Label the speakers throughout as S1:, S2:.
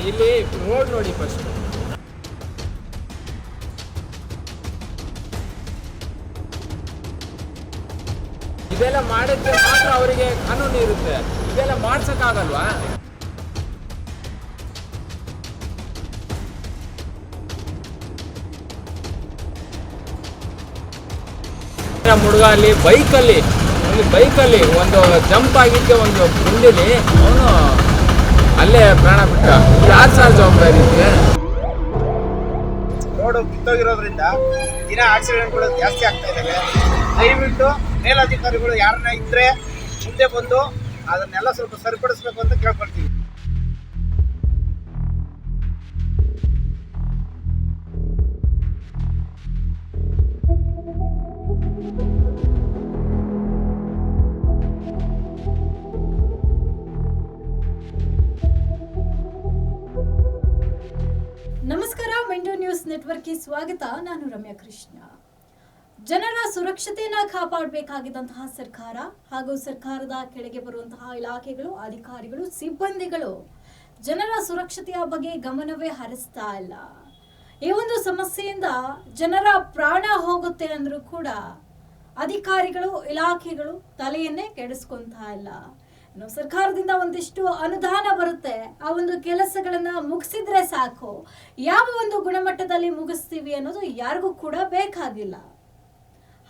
S1: ಇಲ್ಲಿ ರೋಡ್ ನೋಡಿ ಫಸ್ಟ್. ಇದೆಲ್ಲ ಮಾಡಿದ್ರೆ ಮಾತ್ರ ಅವರಿಗೆ ಕಾನೂನು ಇರುತ್ತೆ, ಇದೆಲ್ಲ ಮಾಡ್ಸಕ್ಕಾಗಲ್ವಾ? ಹುಡುಗ ಅಲ್ಲಿ ಬೈಕಲ್ಲಿ ಒಂದು ಜಂಪ್ ಆಗಿದ್ದೆ, ಒಂದು ಗುಂಡಿಲಿ ಅವನು ಅಲ್ಲೇ ಪ್ರಾಣ ಬಿಟ್ಟ. ಯಾರು ಸರ್ ಜವಾಬ್ದಾರಿ ಇದೆ?
S2: ರೋಡ್ ಕಿತ್ತೋಗಿರೋದ್ರಿಂದ ದಿನ ಆಕ್ಸಿಡೆಂಟ್ಗಳು ಜಾಸ್ತಿ ಆಗ್ತಾ ಇದ್ದಾವೆ. ದಯವಿಟ್ಟು ಮೇಲಧಿಕಾರಿಗಳು ಯಾರನ್ನ ಇದ್ರೆ ಮುಂದೆ ಬಂದು ಅದನ್ನೆಲ್ಲ ಸ್ವಲ್ಪ ಸರಿಪಡಿಸ್ಬೇಕು ಅಂತ ಕೇಳ್ಕೊಳ್ತೀವಿ.
S3: ನಮಸ್ಕಾರ, ಮೆಂಡೋ ನ್ಯೂಸ್ ನೆಟ್ವರ್ಕ್ಗೆ ಸ್ವಾಗತ. ನಾನು ರಮ್ಯಾ ಕೃಷ್ಣ. ಜನರ ಸುರಕ್ಷತೆಯನ್ನ ಕಾಪಾಡಬೇಕಾಗಿದ್ದಂತಹ ಸರ್ಕಾರ ಹಾಗೂ ಸರ್ಕಾರದ ಕೆಳಗೆ ಬರುವಂತಹ ಇಲಾಖೆಗಳು, ಅಧಿಕಾರಿಗಳು, ಸಿಬ್ಬಂದಿಗಳು ಜನರ ಸುರಕ್ಷತೆಯ ಬಗ್ಗೆ ಗಮನವೇ ಹರಿಸ್ತಾ ಇಲ್ಲ. ಈ ಒಂದು ಸಮಸ್ಯೆಯಿಂದ ಜನರ ಪ್ರಾಣ ಹೋಗುತ್ತೆ ಅಂದ್ರೂ ಕೂಡ ಅಧಿಕಾರಿಗಳು, ಇಲಾಖೆಗಳು ತಲೆಯನ್ನೇ ಕೆಡಿಸ್ಕೊಂತಾ ಇಲ್ಲ. ಸರ್ಕಾರದಿಂದ ಒಂದಿಷ್ಟು ಅನುದಾನ ಬರುತ್ತೆ, ಆ ಒಂದು ಕೆಲಸಗಳನ್ನ ಮುಗಿಸಿದ್ರೆ ಸಾಕು. ಯಾವ ಒಂದು ಗುಣಮಟ್ಟದಲ್ಲಿ ಮುಗಿಸ್ತೀವಿ ಅನ್ನೋದು ಯಾರಿಗೂ ಕೂಡ ಬೇಕಾಗಿಲ್ಲ.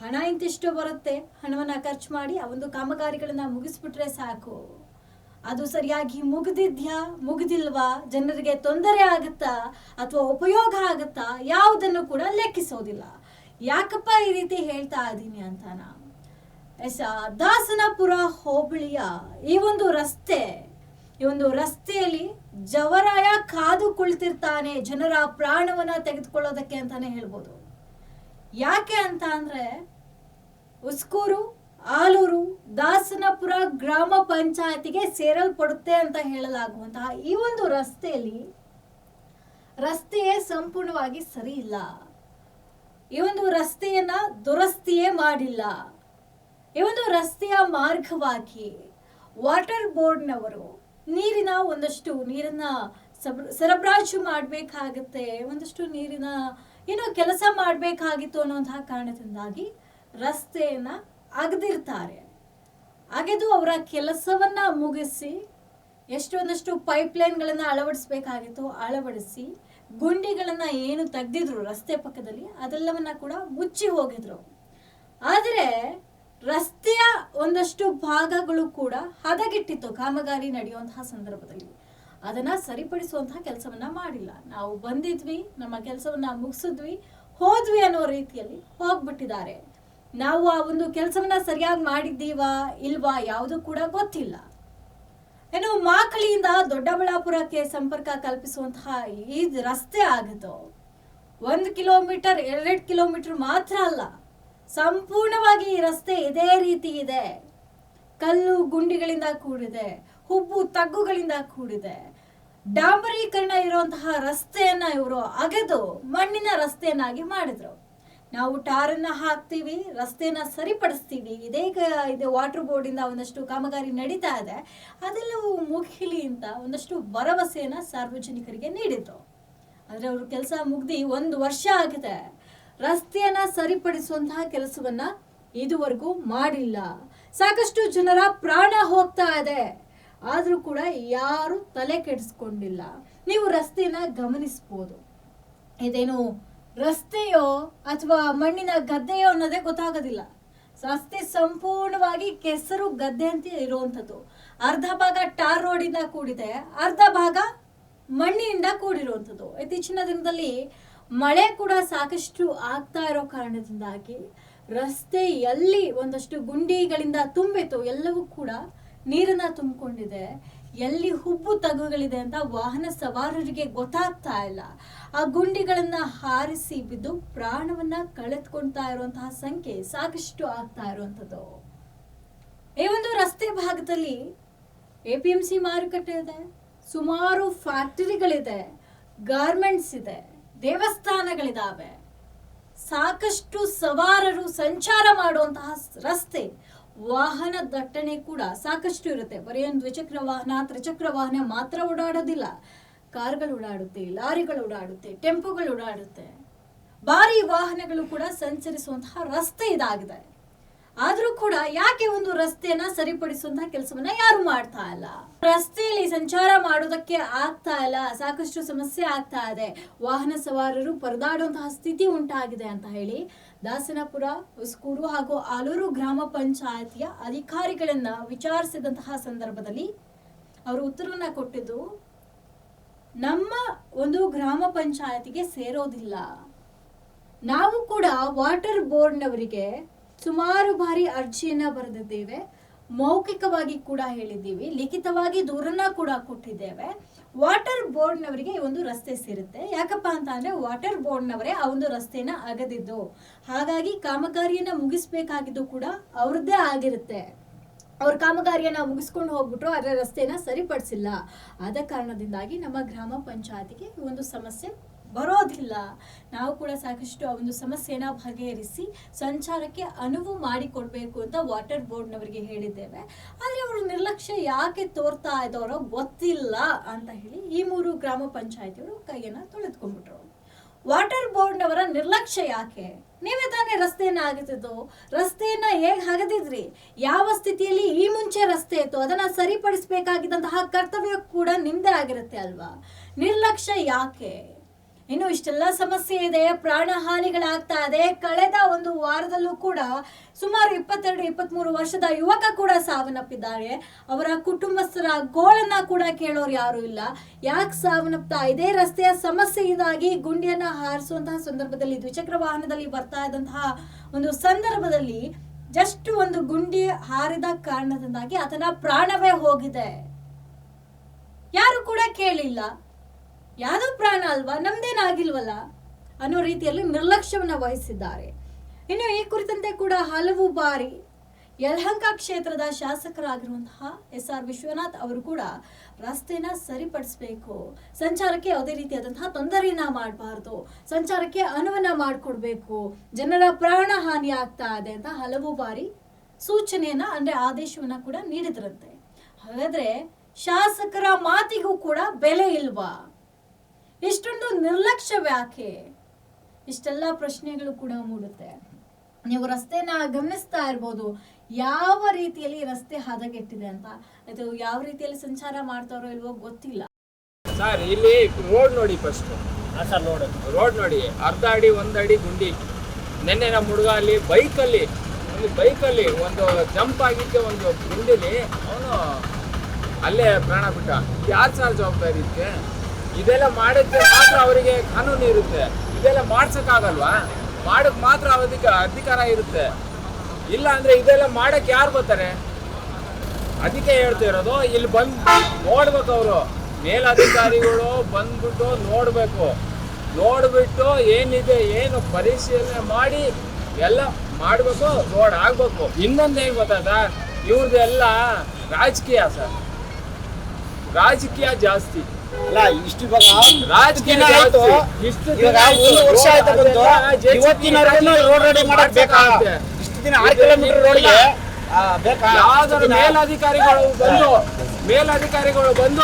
S3: ಹಣ ಇಂತಿಷ್ಟು ಬರುತ್ತೆ, ಹಣವನ್ನ ಖರ್ಚು ಮಾಡಿ ಆ ಒಂದು ಕಾಮಗಾರಿಗಳನ್ನ ಮುಗಿಸ್ಬಿಟ್ರೆ ಸಾಕು. ಅದು ಸರಿಯಾಗಿ ಮುಗಿದಿಲ್ವಾ, ಜನರಿಗೆ ತೊಂದರೆ ಆಗುತ್ತಾ ಅಥವಾ ಉಪಯೋಗ ಆಗುತ್ತಾ, ಯಾವುದನ್ನು ಕೂಡ ಲೆಕ್ಕಿಸೋದಿಲ್ಲ. ಯಾಕಪ್ಪ ಈ ರೀತಿ ಹೇಳ್ತಾ ಇದ್ದೀನಿ ಅಂತ ದಾಸನಪುರ ಹೋಬಳಿಯ ಈ ಒಂದು ರಸ್ತೆಯಲ್ಲಿ ಜವರಾಯ ಕಾದು ಕುಳಿತಿರ್ತಾನೆ ಜನರ ಪ್ರಾಣವನ್ನ ತೆಗೆದುಕೊಳ್ಳೋದಕ್ಕೆ ಅಂತಾನೆ ಹೇಳ್ಬೋದು. ಯಾಕೆ ಅಂತ ಅಂದ್ರೆ ಉಸ್ಕೂರು, ಆಲೂರು, ದಾಸನಪುರ ಗ್ರಾಮ ಪಂಚಾಯತಿಗೆ ಸೇರಲ್ಪಡುತ್ತೆ ಅಂತ ಹೇಳಲಾಗುವಂತಹ ಈ ಒಂದು ರಸ್ತೆಯೇ ಸಂಪೂರ್ಣವಾಗಿ ಸರಿ ಇಲ್ಲ. ಈ ಒಂದು ರಸ್ತೆಯನ್ನ ದುರಸ್ತಿಯೇ ಮಾಡಿಲ್ಲ. ಈ ಒಂದು ರಸ್ತೆಯ ಮಾರ್ಗವಾಗಿ ವಾಟರ್ ಬೋರ್ಡ್ನವರು ಒಂದಷ್ಟು ನೀರನ್ನ ಸರಬರಾಜು ಮಾಡಬೇಕಾಗುತ್ತೆ, ಒಂದಷ್ಟು ನೀರಿನ ಕೆಲಸ ಮಾಡಬೇಕಾಗಿತ್ತು ಅನ್ನುವಂತಹ ಕಾರಣದಿಂದಾಗಿ ರಸ್ತೆಯನ್ನ ಅಗೆದಿರ್ತಾರೆ. ಅಗೆದು ಅವರ ಕೆಲಸವನ್ನ ಮುಗಿಸಿ ಎಷ್ಟೊಂದಷ್ಟು ಪೈಪ್ಲೈನ್ಗಳನ್ನ ಅಳವಡಿಸಿ ಗುಂಡಿಗಳನ್ನ ಏನು ತೆಗೆದಿದ್ರು ರಸ್ತೆ ಪಕ್ಕದಲ್ಲಿ ಅದೆಲ್ಲವನ್ನ ಕೂಡ ಮುಚ್ಚಿ ಹೋಗಿದ್ರು. ಆದರೆ ರಸ್ತೆಯ ಒಂದಷ್ಟು ಭಾಗಗಳು ಕೂಡ ಹದಗೆಟ್ಟಿತ್ತು ಕಾಮಗಾರಿ ನಡೆಯುವಂತಹ ಸಂದರ್ಭದಲ್ಲಿ. ಅದನ್ನ ಸರಿಪಡಿಸುವಂತಹ ಕೆಲಸವನ್ನ ಮಾಡಿಲ್ಲ. ನಾವು ಬಂದಿದ್ವಿ, ನಮ್ಮ ಕೆಲಸವನ್ನ ಮುಗಿಸಿದ್ವಿ, ಹೋದ್ವಿ ಅನ್ನೋ ರೀತಿಯಲ್ಲಿ ಹೋಗ್ಬಿಟ್ಟಿದ್ದಾರೆ. ನಾವು ಆ ಒಂದು ಕೆಲಸವನ್ನ ಸರಿಯಾಗಿ ಮಾಡಿದ್ದೀವಾ ಇಲ್ವಾ ಯಾವುದು ಕೂಡ ಗೊತ್ತಿಲ್ಲ. ಮಾಕಳಿಯಿಂದ ದೊಡ್ಡಬಳ್ಳಾಪುರಕ್ಕೆ ಸಂಪರ್ಕ ಕಲ್ಪಿಸುವಂತಹ ಈ ರಸ್ತೆ ಆಗಿತ್ತು 1 ಕಿಲೋಮೀಟರ್ 2 ಕಿಲೋಮೀಟರ್ ಮಾತ್ರ ಅಲ್ಲ, ಸಂಪೂರ್ಣವಾಗಿ ಈ ರಸ್ತೆ ಇದೇ ರೀತಿ ಇದೆ. ಕಲ್ಲು ಗುಂಡಿಗಳಿಂದ ಕೂಡಿದೆ, ಹುಬ್ಬು ತಗ್ಗುಗಳಿಂದ ಕೂಡಿದೆ. ಡಾಂಬರೀಕರಣ ಇರುವಂತಹ ರಸ್ತೆಯನ್ನ ಇವರು ಅಗೆದು ಮಣ್ಣಿನ ರಸ್ತೆಯನ್ನಾಗಿ ಮಾಡಿದ್ರು. ನಾವು ಟಾರನ್ನ ಹಾಕ್ತೀವಿ, ರಸ್ತೆಯನ್ನ ಸರಿಪಡಿಸ್ತೀವಿ, ಇದೆ ವಾಟರ್ ಬೋರ್ಡ್ ಇಂದ ಒಂದಷ್ಟು ಕಾಮಗಾರಿ ನಡೀತಾ ಇದೆ, ಅದೆಲ್ಲವೂ ಮುಗಿಲಿ ಅಂತ ಒಂದಷ್ಟು ಭರವಸೆಯನ್ನ ಸಾರ್ವಜನಿಕರಿಗೆ ನೀಡಿದ್ರು. ಆದ್ರೆ ಅವ್ರ ಕೆಲಸ ಮುಗ್ದಿ 1 ವರ್ಷ ಆಗಿದೆ. ರಸ್ತೆಯನ್ನ ಸರಿಪಡಿಸುವಂತಹ ಕೆಲಸವನ್ನ ಇದುವರೆಗೂ ಮಾಡಿಲ್ಲ. ಸಾಕಷ್ಟು ಜನರ ಪ್ರಾಣ ಹೋಗ್ತಾ ಇದೆ, ಆದ್ರೂ ಕೂಡ ಯಾರು ತಲೆ ಕೆಡಿಸ್ಕೊಂಡಿಲ್ಲ. ನೀವು ರಸ್ತೆಯನ್ನ ಗಮನಿಸಬಹುದು, ಇದೇನು ರಸ್ತೆಯೋ ಅಥವಾ ಮಣ್ಣಿನ ಗದ್ದೆಯೋ ಅನ್ನೋದೇ ಗೊತ್ತಾಗೋದಿಲ್ಲ. ರಸ್ತೆ ಸಂಪೂರ್ಣವಾಗಿ ಕೆಸರು ಗದ್ದೆ ಅಂತ ಇರುವಂಥದ್ದು. ಅರ್ಧ ಭಾಗ ಟಾರ್ ರೋಡಿಂದ ಕೂಡಿದೆ, ಅರ್ಧ ಭಾಗ ಮಣ್ಣಿನಿಂದ ಕೂಡಿರುವಂಥದ್ದು. ಇತ್ತೀಚಿನ ದಿನದಲ್ಲಿ ಮಳೆ ಕೂಡ ಸಾಕಷ್ಟು ಆಗ್ತಾ ಇರೋ ಕಾರಣದಿಂದಾಗಿ ರಸ್ತೆ ಎಲ್ಲಿ ಒಂದಷ್ಟು ಗುಂಡಿಗಳಿಂದ ತುಂಬಿತ್ತು ಎಲ್ಲವೂ ಕೂಡ ನೀರನ್ನ ತುಂಬಿಕೊಂಡಿದೆ. ಎಲ್ಲಿ ಹುಬ್ಬು ತಗ್ಗುಗಳಿದೆ ಅಂತ ವಾಹನ ಸವಾರರಿಗೆ ಗೊತ್ತಾಗ್ತಾ ಇಲ್ಲ. ಆ ಗುಂಡಿಗಳನ್ನ ಹಾರಿಸಿ ಬಿದ್ದು ಪ್ರಾಣವನ್ನ ಕಳೆದುಕೊಳ್ತಾ ಇರುವಂತಹ ಸಂಖ್ಯೆ ಸಾಕಷ್ಟು ಆಗ್ತಾ ಇರುವಂಥದ್ದು. ಈ ಒಂದು ರಸ್ತೆ ಭಾಗದಲ್ಲಿ APMC ಮಾರುಕಟ್ಟೆ ಇದೆ, ಸುಮಾರು ಫ್ಯಾಕ್ಟರಿಗಳಿದೆ, ಗಾರ್ಮೆಂಟ್ಸ್ ಇದೆ, ದೇವಸ್ಥಾನಗಳಿದಾವೆ. ಸಾಕಷ್ಟು ಸವಾರರು ಸಂಚಾರ ಮಾಡುವಂತಹ ರಸ್ತೆ. ವಾಹನ ದಟ್ಟಣೆ ಕೂಡ ಸಾಕಷ್ಟು ಇರುತ್ತೆ. ಬರೀ ಒಂದು ದ್ವಿಚಕ್ರ ವಾಹನ, ತ್ರಿಚಕ್ರ ವಾಹನ ಮಾತ್ರ ಓಡಾಡೋದಿಲ್ಲ. ಕಾರ್ಗಳು ಓಡಾಡುತ್ತೆ, ಲಾರಿಗಳು ಓಡಾಡುತ್ತೆ, ಟೆಂಪೋಗಳು ಓಡಾಡುತ್ತೆ, ಭಾರಿ ವಾಹನಗಳು ಕೂಡ ಸಂಚರಿಸುವಂತಹ ರಸ್ತೆ ಇದಾಗಿದೆ. ಆದ್ರೂ ಕೂಡ ಯಾಕೆ ಒಂದು ರಸ್ತೆಯನ್ನ ಸರಿಪಡಿಸುವಂತಹ ಕೆಲಸವನ್ನ ಯಾರು ಮಾಡ್ತಾ ಇಲ್ಲ? ರಸ್ತೆಯಲ್ಲಿ ಸಂಚಾರ ಮಾಡೋದಕ್ಕೆ ಆಗ್ತಾ ಇಲ್ಲ, ಸಾಕಷ್ಟು ಸಮಸ್ಯೆ ಆಗ್ತಾ ಇದೆ, ವಾಹನ ಸವಾರರು ಪರದಾಡುವಂತಹ ಸ್ಥಿತಿ ಉಂಟಾಗಿದೆ ಅಂತ ಹೇಳಿ ದಾಸನಪುರ, ಉಸ್ಕೂರು ಹಾಗೂ ಆಲೂರು ಗ್ರಾಮ ಪಂಚಾಯತಿಯ ಅಧಿಕಾರಿಗಳನ್ನ ವಿಚಾರಿಸಿದಂತಹ ಸಂದರ್ಭದಲ್ಲಿ ಅವರು ಉತ್ತರವನ್ನ ಕೊಟ್ಟಿದ್ದು, ನಮ್ಮ ಒಂದು ಗ್ರಾಮ ಪಂಚಾಯತಿಗೆ ಸೇರೋದಿಲ್ಲ. ನಾವು ಕೂಡ ವಾಟರ್ ಬೋರ್ಡ್ನವರಿಗೆ ಸುಮಾರು ಬಾರಿ ಅರ್ಜಿಯನ್ನ ಬರೆದಿದ್ದೇವೆ, ಮೌಖಿಕವಾಗಿ ಕೂಡ ಹೇಳಿದ್ದೀವಿ, ಲಿಖಿತವಾಗಿ ದೂರನ್ನ ಕೂಡ ಕೊಟ್ಟಿದ್ದೇವೆ. ವಾಟರ್ ಬೋರ್ಡ್ನವರಿಗೆ ಈ ಒಂದು ರಸ್ತೆ ಸೇರುತ್ತೆ. ಯಾಕಪ್ಪ ಅಂತ ಅಂದ್ರೆ ವಾಟರ್ ಬೋರ್ಡ್ನವರೇ ಆ ಒಂದು ರಸ್ತೆನ ಅಗದಿದ್ದು, ಹಾಗಾಗಿ ಕಾಮಗಾರಿಯನ್ನ ಮುಗಿಸ್ಬೇಕಾಗಿದ್ದು ಕೂಡ ಅವ್ರದ್ದೇ ಆಗಿರುತ್ತೆ. ಅವ್ರ ಕಾಮಗಾರಿಯನ್ನ ಮುಗಿಸ್ಕೊಂಡು ಹೋಗ್ಬಿಟ್ರು, ಅದರ ರಸ್ತೆನ ಸರಿಪಡಿಸಿಲ್ಲ. ಆದ ಕಾರಣದಿಂದಾಗಿ ನಮ್ಮ ಗ್ರಾಮ ಪಂಚಾಯತಿಗೆ ಒಂದು ಸಮಸ್ಯೆ ಬರೋದಿಲ್ಲ. ನಾವು ಕೂಡ ಸಾಕಷ್ಟು ಆ ಒಂದು ಸಮಸ್ಯೆನ ಬಗೆಹರಿಸಿ ಸಂಚಾರಕ್ಕೆ ಅನುವು ಮಾಡಿಕೊಡ್ಬೇಕು ಅಂತ ವಾಟರ್ ಬೋರ್ಡ್ನವರಿಗೆ ಹೇಳಿದ್ದೇವೆ. ಆದರೆ ಅವರು ನಿರ್ಲಕ್ಷ್ಯ ಯಾಕೆ ತೋರ್ತಾ ಇದ್ದವರೋ ಗೊತ್ತಿಲ್ಲ ಅಂತ ಹೇಳಿ ಈ 3 ಗ್ರಾಮ ಪಂಚಾಯತಿಯವರು ಕೈಯನ್ನ ತೊಳೆದುಕೊಂಡ್ಬಿಟ್ರು. ವಾಟರ್ ಬೋರ್ಡ್ನವರ ನಿರ್ಲಕ್ಷ್ಯ ಯಾಕೆ? ನೀವೇ ತಾನೇ ರಸ್ತೆಯನ್ನ ಆಗತಿದ್ದು, ರಸ್ತೆಯನ್ನ ಹೇಗೆ ಆಗದಿದ್ರಿ, ಯಾವ ಸ್ಥಿತಿಯಲ್ಲಿ ಈ ಮುಂಚೆ ರಸ್ತೆ ಇತ್ತು ಅದನ್ನ ಸರಿಪಡಿಸಬೇಕಾಗಿದ್ದಂತಹ ಕರ್ತವ್ಯ ಕೂಡ ನಿಮ್ದೇ ಆಗಿರುತ್ತೆ ಅಲ್ವಾ? ನಿರ್ಲಕ್ಷ್ಯ ಯಾಕೆ? ಇನ್ನು ಇಷ್ಟೆಲ್ಲ ಸಮಸ್ಯೆ ಇದೆ, ಪ್ರಾಣ ಹಾನಿಗಳಾಗ್ತಾ ಇದೆ. ಕಳೆದ ಒಂದು ವಾರದಲ್ಲೂ ಕೂಡ ಸುಮಾರು 22-23 ವರ್ಷದ ಯುವಕ ಕೂಡ ಸಾವನ್ನಪ್ಪಿದ್ದಾರೆ. ಅವರ ಕುಟುಂಬಸ್ಥರ ಗೋಳನ್ನ ಕೂಡ ಕೇಳೋರು ಯಾರು ಇಲ್ಲ. ಯಾಕೆ ಸಾವನ್ನಪ್ತಾ? ಇದೇ ರಸ್ತೆಯ ಸಮಸ್ಯೆಯಿಂದಾಗಿ ಗುಂಡಿಯನ್ನ ಹಾರಿಸುವಂತಹ ಸಂದರ್ಭದಲ್ಲಿ, ದ್ವಿಚಕ್ರ ವಾಹನದಲ್ಲಿ ಬರ್ತಾ ಇದ್ದಂತಹ ಒಂದು ಸಂದರ್ಭದಲ್ಲಿ ಜಸ್ಟ್ ಒಂದು ಗುಂಡಿ ಹಾರಿದ ಕಾರಣದಿಂದಾಗಿ ಆತನ ಪ್ರಾಣವೇ ಹೋಗಿದೆ. ಯಾರು ಕೂಡ ಕೇಳಿಲ್ಲ. ಯಾವ್ದೋ ಪ್ರಾಣ ಅಲ್ವಾ, ನಮ್ದೇನಾಗಿಲ್ವಲ್ಲ ಅನ್ನೋ ರೀತಿಯಲ್ಲಿ ನಿರ್ಲಕ್ಷ್ಯವನ್ನ ವಹಿಸಿದ್ದಾರೆ. ಇನ್ನು ಈ ಕುರಿತಂತೆ ಕೂಡ ಹಲವು ಬಾರಿ ಯಲಹಂಕ ಕ್ಷೇತ್ರದ ಶಾಸಕರಾಗಿರುವಂತಹ SR ವಿಶ್ವನಾಥ್ ಅವರು ಕೂಡ ರಸ್ತೆನ ಸರಿಪಡಿಸಬೇಕು, ಸಂಚಾರಕ್ಕೆ ಯಾವುದೇ ರೀತಿಯಾದಂತಹ ತೊಂದರೆಯನ್ನ ಮಾಡಬಾರ್ದು, ಸಂಚಾರಕ್ಕೆ ಅನುವನ್ನ ಮಾಡಿಕೊಡ್ಬೇಕು, ಜನರ ಪ್ರಾಣ ಹಾನಿ ಆಗ್ತಾ ಇದೆ ಅಂತ ಹಲವು ಬಾರಿ ಸೂಚನೆಯನ್ನ ಅಂದ್ರೆ ಆದೇಶವನ್ನ ಕೂಡ ನೀಡಿದ್ರಂತೆ. ಹಾಗಾದ್ರೆ ಶಾಸಕರ ಮಾತಿಗೂ ಕೂಡ ಬೆಲೆ ಇಲ್ವಾ? ಇಷ್ಟೊಂದು ನಿರ್ಲಕ್ಷ್ಯವ್ಯಾಕೆ? ಇಷ್ಟೆಲ್ಲ ಪ್ರಶ್ನೆಗಳು ಕೂಡ ಮೂಡುತ್ತೆ. ನೀವು ರಸ್ತೆನ ಗಮನಿಸ್ತಾ ಇರ್ಬೋದು, ಯಾವ ರೀತಿಯಲ್ಲಿ ರಸ್ತೆ ಹದಗೆಟ್ಟಿದೆ ಅಂತ. ಅದು ಯಾವ ರೀತಿಯಲ್ಲಿ ಸಂಚಾರ ಮಾಡ್ತಾರೋ ಇಲ್ವೋ ಗೊತ್ತಿಲ್ಲ.
S1: ಸರ್ ಇಲ್ಲಿ ರೋಡ್ ನೋಡಿ, ಫಸ್ಟ್ ರೋಡ್ ನೋಡಿ, ಅರ್ಧ ಅಡಿ 1 ಅಡಿ ಗುಂಡಿ. ನಿನ್ನೆ ನಮ್ಮ ಹುಡುಗ ಅಲ್ಲಿ ಬೈಕಲ್ಲಿ ಒಂದು ಜಂಪ್ ಆಗಿದ್ದೆ, ಒಂದು ಗುಂಡಿಲಿ ಅವನು ಅಲ್ಲೇ ಪ್ರಾಣ ಬಿಟ್ಟ. ಯಾರು ಸರ್ ಜವಾಬ್ದಾರಿ ಇದಕ್ಕೆ? ಇದೆಲ್ಲ ಮಾಡಿದ್ರೆ ಮಾತ್ರ ಅವರಿಗೆ ಕಾನೂನು ಇರುತ್ತೆ, ಇದೆಲ್ಲ ಮಾಡ್ಸಕ್ಕಾಗಲ್ವಾ? ಮಾಡಕ್ ಮಾತ್ರ ಅವರಿಗೆ ಅಧಿಕಾರ ಇರುತ್ತೆ. ಇಲ್ಲ ಅಂದ್ರೆ ಇದೆಲ್ಲ ಮಾಡಕ್ ಯಾರು ಬರ್ತಾರೆ? ಅದಕ್ಕೆ ಹೇಳ್ತಿರೋದು, ಇಲ್ಲಿ ಬಂದು ನೋಡ್ಬೇಕು, ಅವರು ಮೇಲಧಿಕಾರಿಗಳು ಬಂದ್ಬಿಟ್ಟು ನೋಡ್ಬಿಟ್ಟು ಏನಿದೆ ಏನು ಪರಿಶೀಲನೆ ಮಾಡಿ ಎಲ್ಲ ಮಾಡ್ಬೇಕು, ರೋಡ್ ಆಗ್ಬೇಕು. ಇನ್ನೊಂದು ಹೇಗೆ ಗೊತ್ತಾದ, ಇವ್ರದ್ದೆಲ್ಲ ರಾಜಕೀಯ ಸರ್, ರಾಜಕೀಯ ಜಾಸ್ತಿ.
S2: ಅಲ್ಲ ಇಷ್ಟು ಇವಾಗ
S1: ರಾಜಕೀಯ
S2: ಆಯ್ತು, ಇವಾಗ 1 ವರ್ಷ ಆಯ್ತು ಬಂದು, ಇವತ್ತಿನವರೆಗೂ ರೋಡ್ ರೆಡಿ ಮಾಡಕ್ ಬೇಕಾ? ಇಷ್ಟು ದಿನ 6 ಕಿಲೋಮೀಟರ್ ರೋಡ್ಗೆ ಬೇಕಾ?
S1: ಯಾವ್ದಾದ್ರು ಮೇಲಧಿಕಾರಿಗಳು ಬಂದು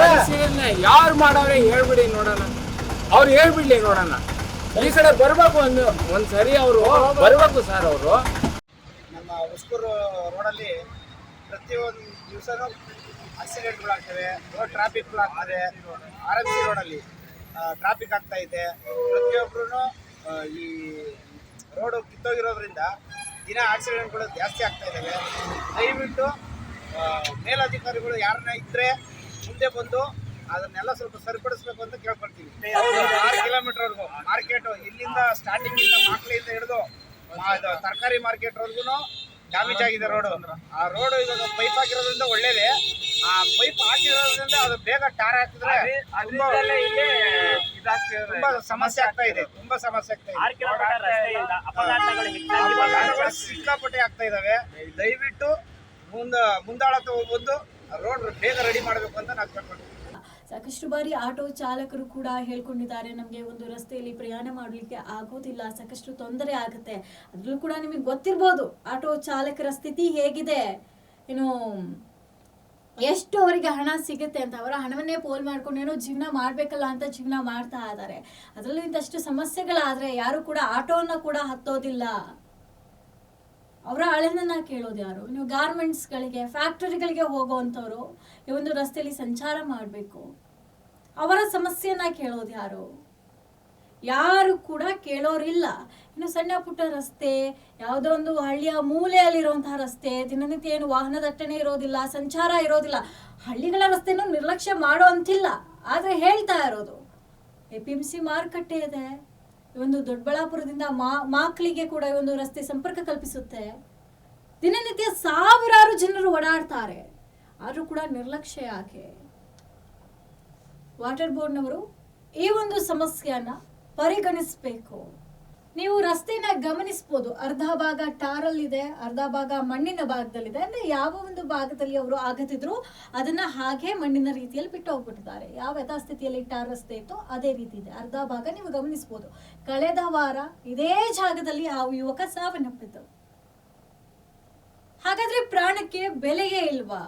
S1: ಪರಿಶೀಲನೆ ಯಾರು ಮಾಡವ್ರೆ ಹೇಳ್ಬಿಡಿ ನೋಡೋಣ, ಅವ್ರು ಹೇಳ್ಬಿಡ್ಲಿ ನೋಡೋಣ. ಈ ಕಡೆ ಬರ್ಬೇಕು, ಒಂದ್ಸರಿ ಅವರು ಬರ್ಬೇಕು ಸರ್. ಅವರು
S2: ನಮ್ಮ ಉಸ್ಕೂರು ರೋಡಲ್ಲಿ ಪ್ರತಿಯೊಂದು ದಿವಸನೂ ಆಕ್ಸಿಡೆಂಟ್ಗಳಾಗ್ತವೆ, ರೋಡ್ ಟ್ರಾಫಿಕ್ಗಳಾಗ್ತದೆ. RMC ರೋಡಲ್ಲಿ ಟ್ರಾಫಿಕ್ ಆಗ್ತಾ ಇದೆ. ಪ್ರತಿಯೊಬ್ಬರೂ ಈ ರೋಡು ಕಿತ್ತೋಗಿರೋದ್ರಿಂದ ದಿನ ಆಕ್ಸಿಡೆಂಟ್ಗಳು ಜಾಸ್ತಿ ಆಗ್ತಾ ಇದ್ದಾವೆ. ದಯವಿಟ್ಟು ಮೇಲಧಿಕಾರಿಗಳು ಯಾರನ್ನ ಇದ್ದರೆ ಮುಂದೆ ಬಂದು ಅದನ್ನೆಲ್ಲ ಸ್ವಲ್ಪ ಸರಿಪಡಿಸ್ಬೇಕು ಅಂತ ಕೇಳ್ಕೊಳ್ತೀವಿ. 6 ಕಿಲೋಮೀಟರ್ವರೆಗೂ ಮಾರ್ಕೆಟು, ಇಲ್ಲಿಂದ ಸ್ಟಾರ್ಟಿಂಗಿಂದ ಮಾಕ್ಲಿಯಿಂದ ಹಿಡಿದು ತರಕಾರಿ ಮಾರ್ಕೆಟ್ವರೆಗೂ ಡ್ಯಾಮೇಜ್ ಆಗಿದೆ ರೋಡು. ಆ ರೋಡು ಇವಾಗ ಪೈಪ್ ಹಾಕಿರೋದ್ರಿಂದ ಒಳ್ಳೇದೇ. ಆ ಪೈಪ್ ಹಾಕಿರೋದ್ರಿಂದ ಅದು ಬೇಗ ಟಾರ್ ಹಾಕಿದ್ರೆ ತುಂಬಾ ಸಮಸ್ಯೆ ಆಗ್ತಾ ಇದೆ. ಸಿಕ್ಕಾಪಟ್ಟೆ ಆಗ್ತಾ ಇದಾವೆ. ದಯವಿಟ್ಟು ಮುಂದಾಳತ್ವ ಬಂದು ರೋಡ್ ಬೇಗ ರೆಡಿ ಮಾಡಬೇಕು ಅಂತ ನಾನು ಕೇಳ್ಕೊಳ್ತೀನಿ.
S3: ಸಾಕಷ್ಟು ಬಾರಿ ಆಟೋ ಚಾಲಕರು ಕೂಡ ಹೇಳ್ಕೊಂಡಿದ್ದಾರೆ, ನಮಗೆ ಒಂದು ರಸ್ತೆಯಲ್ಲಿ ಪ್ರಯಾಣ ಮಾಡಲಿಕ್ಕೆ ಆಗೋದಿಲ್ಲ, ಸಾಕಷ್ಟು ತೊಂದರೆ ಆಗುತ್ತೆ. ಅದ್ರಲ್ಲೂ ಕೂಡ ನಿಮಗೆ ಗೊತ್ತಿರ್ಬೋದು ಆಟೋ ಚಾಲಕರ ಸ್ಥಿತಿ ಹೇಗಿದೆ. ಏನು ಎಷ್ಟು ಅವರಿಗೆ ಹಣ ಸಿಗುತ್ತೆ ಅಂತ ಅವರ ಹಣವನ್ನೇ ಪೋಲ್ ಮಾಡ್ಕೊಂಡು ಏನೋ ಜೀವನ ಮಾಡಬೇಕಲ್ಲ ಅಂತ ಜೀವನ ಮಾಡ್ತಾ ಇದ್ದಾರೆ. ಅದರಲ್ಲೂ ಇಂಥಷ್ಟು ಸಮಸ್ಯೆಗಳಾದರೆ ಯಾರು ಕೂಡ ಆಟೋನ ಕೂಡ ಹತ್ತೋದಿಲ್ಲ. ಅವರ ಅಳನನ್ನ ಕೇಳೋದು ಯಾರು? ನೀವು ಗಾರ್ಮೆಂಟ್ಸ್ಗಳಿಗೆ, ಫ್ಯಾಕ್ಟರಿಗಳಿಗೆ ಹೋಗೋವಂಥವ್ರು ಈ ಒಂದು ರಸ್ತೆಯಲ್ಲಿ ಸಂಚಾರ ಮಾಡಬೇಕು, ಅವರ ಸಮಸ್ಯೆಯನ್ನ ಕೇಳೋದು ಯಾರು? ಯಾರು ಕೂಡ ಕೇಳೋರಿಲ್ಲ. ಇನ್ನು ಸಣ್ಣ ಪುಟ್ಟ ರಸ್ತೆ, ಯಾವುದೋ ಒಂದು ಹಳ್ಳಿಯ ಮೂಲೆಯಲ್ಲಿರುವಂತಹ ರಸ್ತೆ, ದಿನನಿತ್ಯ ಏನು ವಾಹನ ದಟ್ಟಣೆ ಇರೋದಿಲ್ಲ, ಸಂಚಾರ ಇರೋದಿಲ್ಲ, ಹಳ್ಳಿಗಳ ರಸ್ತೆನೂ ನಿರ್ಲಕ್ಷ್ಯ ಮಾಡೋ ಅಂತಿಲ್ಲ. ಆದರೆ ಹೇಳ್ತಾ ಇರೋದು APMC ಮಾರುಕಟ್ಟೆ ಇದೆ, ಈ ಒಂದು ದೊಡ್ಡಬಳ್ಳಾಪುರದಿಂದ ಮಾಕ್ಲಿಗೆ ಕೂಡ ಈ ಒಂದು ರಸ್ತೆ ಸಂಪರ್ಕ ಕಲ್ಪಿಸುತ್ತೆ. ದಿನನಿತ್ಯ ಸಾವಿರಾರು ಜನರು ಓಡಾಡ್ತಾರೆ, ಆದರೂ ಕೂಡ ನಿರ್ಲಕ್ಷ್ಯ ಯಾಕೆ? ವಾಟರ್ ಬೋರ್ಡ್ನವರು ಈ ಒಂದು ಸಮಸ್ಯೆಯನ್ನ ಪರಿಗಣಿಸಬೇಕು. ನೀವು ರಸ್ತೆನ ಗಮನಿಸಬಹುದು, ಅರ್ಧ ಭಾಗ ಟಾರಲ್ಲಿದೆ, ಅರ್ಧ ಭಾಗ ಮಣ್ಣಿನ ಭಾಗದಲ್ಲಿದೆ. ಅಂದ್ರೆ ಯಾವ ಒಂದು ಭಾಗದಲ್ಲಿ ಅವರು ಆಗತಿದ್ರು ಅದನ್ನ ಹಾಗೆ ಮಣ್ಣಿನ ರೀತಿಯಲ್ಲಿ ಬಿಟ್ಟು ಹೋಗ್ಬಿಟ್ಟಿದ್ದಾರೆ. ಯಾವ ಯಥಾಸ್ಥಿತಿಯಲ್ಲಿ ಟಾರ್ ರಸ್ತೆ ಇತ್ತು ಅದೇ ರೀತಿ ಇದೆ. ಅರ್ಧ ಭಾಗ ನೀವು ಗಮನಿಸಬಹುದು. ಕಳೆದ ವಾರ ಇದೇ ಜಾಗದಲ್ಲಿ ಆ ಯುವಕ ಸಾವನ್ನಪ್ಪಿತು. ಹಾಗಾದ್ರೆ ಪ್ರಾಣಕ್ಕೆ ಬೆಲೆಯೇ ಇಲ್ವಾ?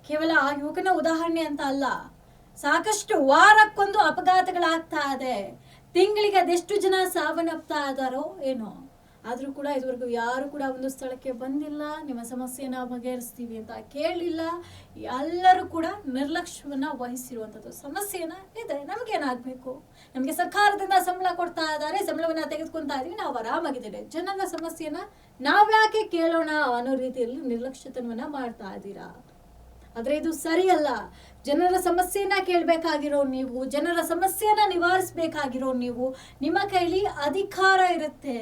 S3: ಕೇವಲ ಆ ಯುವಕನ ಉದಾಹರಣೆ ಅಂತ ಅಲ್ಲ, ಸಾಕಷ್ಟು ವಾರಕ್ಕೊಂದು ಅಪಘಾತಗಳಾಗ್ತಾ ಇದೆ. ತಿಂಗಳಿಗೆ ಅದೆಷ್ಟು ಜನ ಸಾವನ್ನಪ್ತಾ ಇದ್ದಾರೋ ಏನೋ. ಆದ್ರೂ ಕೂಡ ಇದುವರೆಗೂ ಯಾರು ಕೂಡ ಒಂದು ಸ್ಥಳಕ್ಕೆ ಬಂದಿಲ್ಲ, ನಿಮ್ಮ ಸಮಸ್ಯೆನ ಬಗೆಹರಿಸ್ತೀವಿ ಅಂತ ಕೇಳಲಿಲ್ಲ. ಎಲ್ಲರೂ ಕೂಡ ನಿರ್ಲಕ್ಷ್ಯವನ್ನ ವಹಿಸಿರುವಂಥದ್ದು. ಸಮಸ್ಯೆನ ಇದೆ, ನಮ್ಗೇನಾಗಬೇಕು? ನಮಗೆ ಸರ್ಕಾರದಿಂದ ಸಂಬಳ ಕೊಡ್ತಾ ಇದ್ದಾರೆ, ಸಂಬಳವನ್ನ ತೆಗೆದುಕೊಂತಾ ಇದೀವಿ, ನಾವು ಆರಾಮಾಗಿದ್ದೇವೆ. ಜನರ ಸಮಸ್ಯೆನ ನಾವ್ಯಾಕೆ ಕೇಳೋಣ ಅನ್ನೋ ರೀತಿಯಲ್ಲಿ ನಿರ್ಲಕ್ಷ್ಯತನವನ್ನ ಮಾಡ್ತಾ ಇದ್ದೀರಾ. ಆದ್ರೆ ಇದು ಸರಿಯಲ್ಲ. ಜನರ ಸಮಸ್ಯೆನ ಕೇಳಬೇಕಾಗಿರೋ ನೀವು, ಜನರ ಸಮಸ್ಯೆನ ನಿವಾರಿಸಬೇಕಾಗಿರೋ ನೀವು, ನಿಮ್ಮ ಕೈಲಿ ಅಧಿಕಾರ ಇರುತ್ತೆ.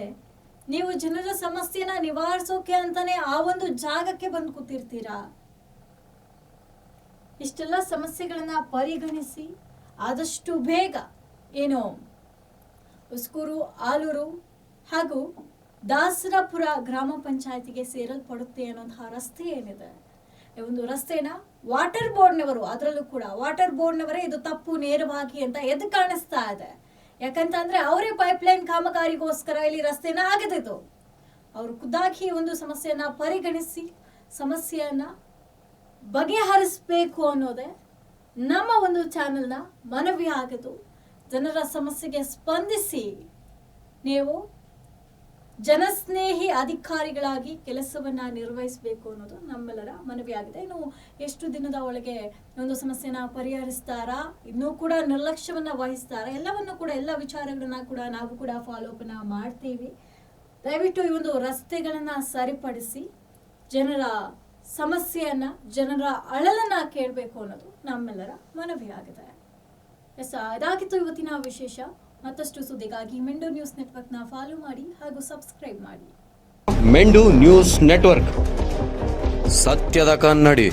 S3: ನೀವು ಜನರ ಸಮಸ್ಯೆನ ನಿವಾರಿಸೋಕೆ ಅಂತಾನೆ ಆ ಒಂದು ಜಾಗಕ್ಕೆ ಬಂದು ಕೂತಿರ್ತೀರಾ. ಇಷ್ಟೆಲ್ಲ ಸಮಸ್ಯೆಗಳನ್ನ ಪರಿಗಣಿಸಿ ಆದಷ್ಟು ಬೇಗ ಏನೋ ಉಸ್ಕೂರು, ಆಲೂರು ಹಾಗೂ ದಾಸರಪುರ ಗ್ರಾಮ ಪಂಚಾಯತಿಗೆ ಸೇರಲ್ಪಡುತ್ತೆ ಅನ್ನೋಂತಹ ರಸ್ತೆ ಏನಿದೆ, ಈ ಒಂದು ರಸ್ತೆನ ವಾಟರ್ ಬೋರ್ಡ್ನವರು, ಅದರಲ್ಲೂ ಕೂಡ ವಾಟರ್ ಬೋರ್ಡ್ನವರೇ ಇದು ತಪ್ಪು ನೇರವಾಗಿ ಅಂತ ಎದ್ದು ಕಾಣಿಸ್ತಾ ಇದೆ. ಯಾಕಂತಂದ್ರೆ ಅವರೇ ಪೈಪ್ಲೈನ್ ಕಾಮಗಾರಿಗೋಸ್ಕರ ಇಲ್ಲಿ ರಸ್ತೆನ ಆಗದಿತ್ತು. ಅವರು ಖುದ್ದಾಗಿ ಒಂದು ಸಮಸ್ಯೆಯನ್ನ ಪರಿಗಣಿಸಿ ಸಮಸ್ಯೆಯನ್ನ ಬಗೆಹರಿಸಬೇಕು ಅನ್ನೋದೇ ನಮ್ಮ ಒಂದು ಚಾನೆಲ್ನ ಮನವಿ ಆಗಿತ್ತು. ಜನರ ಸಮಸ್ಯೆಗೆ ಸ್ಪಂದಿಸಿ ನೀವು ಜನಸ್ನೇಹಿ ಅಧಿಕಾರಿಗಳಾಗಿ ಕೆಲಸವನ್ನ ನಿರ್ವಹಿಸಬೇಕು ಅನ್ನೋದು ನಮ್ಮೆಲ್ಲರ ಮನವಿಯಾಗಿದೆ. ಇನ್ನು ಎಷ್ಟು ದಿನದ ಒಳಗೆ ಒಂದು ಸಮಸ್ಯೆನ ಪರಿಹರಿಸ್ತಾರಾ, ಇನ್ನೂ ಕೂಡ ನಿರ್ಲಕ್ಷ್ಯವನ್ನ ವಹಿಸ್ತಾರಾ, ಎಲ್ಲವನ್ನು ಕೂಡ ಎಲ್ಲ ವಿಚಾರಗಳನ್ನ ಕೂಡ ನಾವು ಕೂಡ ಫಾಲೋ ಅಪ್ ಮಾಡ್ತೀವಿ. ದಯವಿಟ್ಟು ಈ ಒಂದು ರಸ್ತೆಗಳನ್ನ ಸರಿಪಡಿಸಿ ಜನರ ಸಮಸ್ಯೆಯನ್ನ, ಜನರ ಅಳಲನ್ನ ಕೇಳಬೇಕು ಅನ್ನೋದು ನಮ್ಮೆಲ್ಲರ ಮನವಿಯಾಗಿದೆ. ಇದಾಗಿತ್ತು ಇವತ್ತಿನ ವಿಶೇಷ. ಮತ್ತಷ್ಟು ಸುದ್ದಿಗಾಗಿ ಮೆಂಡು ನ್ಯೂಸ್ ನೆಟ್ವರ್ಕ್ನ ಫಾಲೋ ಮಾಡಿ ಹಾಗೂ ಸಬ್ಸ್ಕ್ರೈಬ್ ಮಾಡಿ.
S4: ಮೆಂಡು ನ್ಯೂಸ್ ನೆಟ್ವರ್ಕ್, ಸತ್ಯದ ಕನ್ನಡಿ.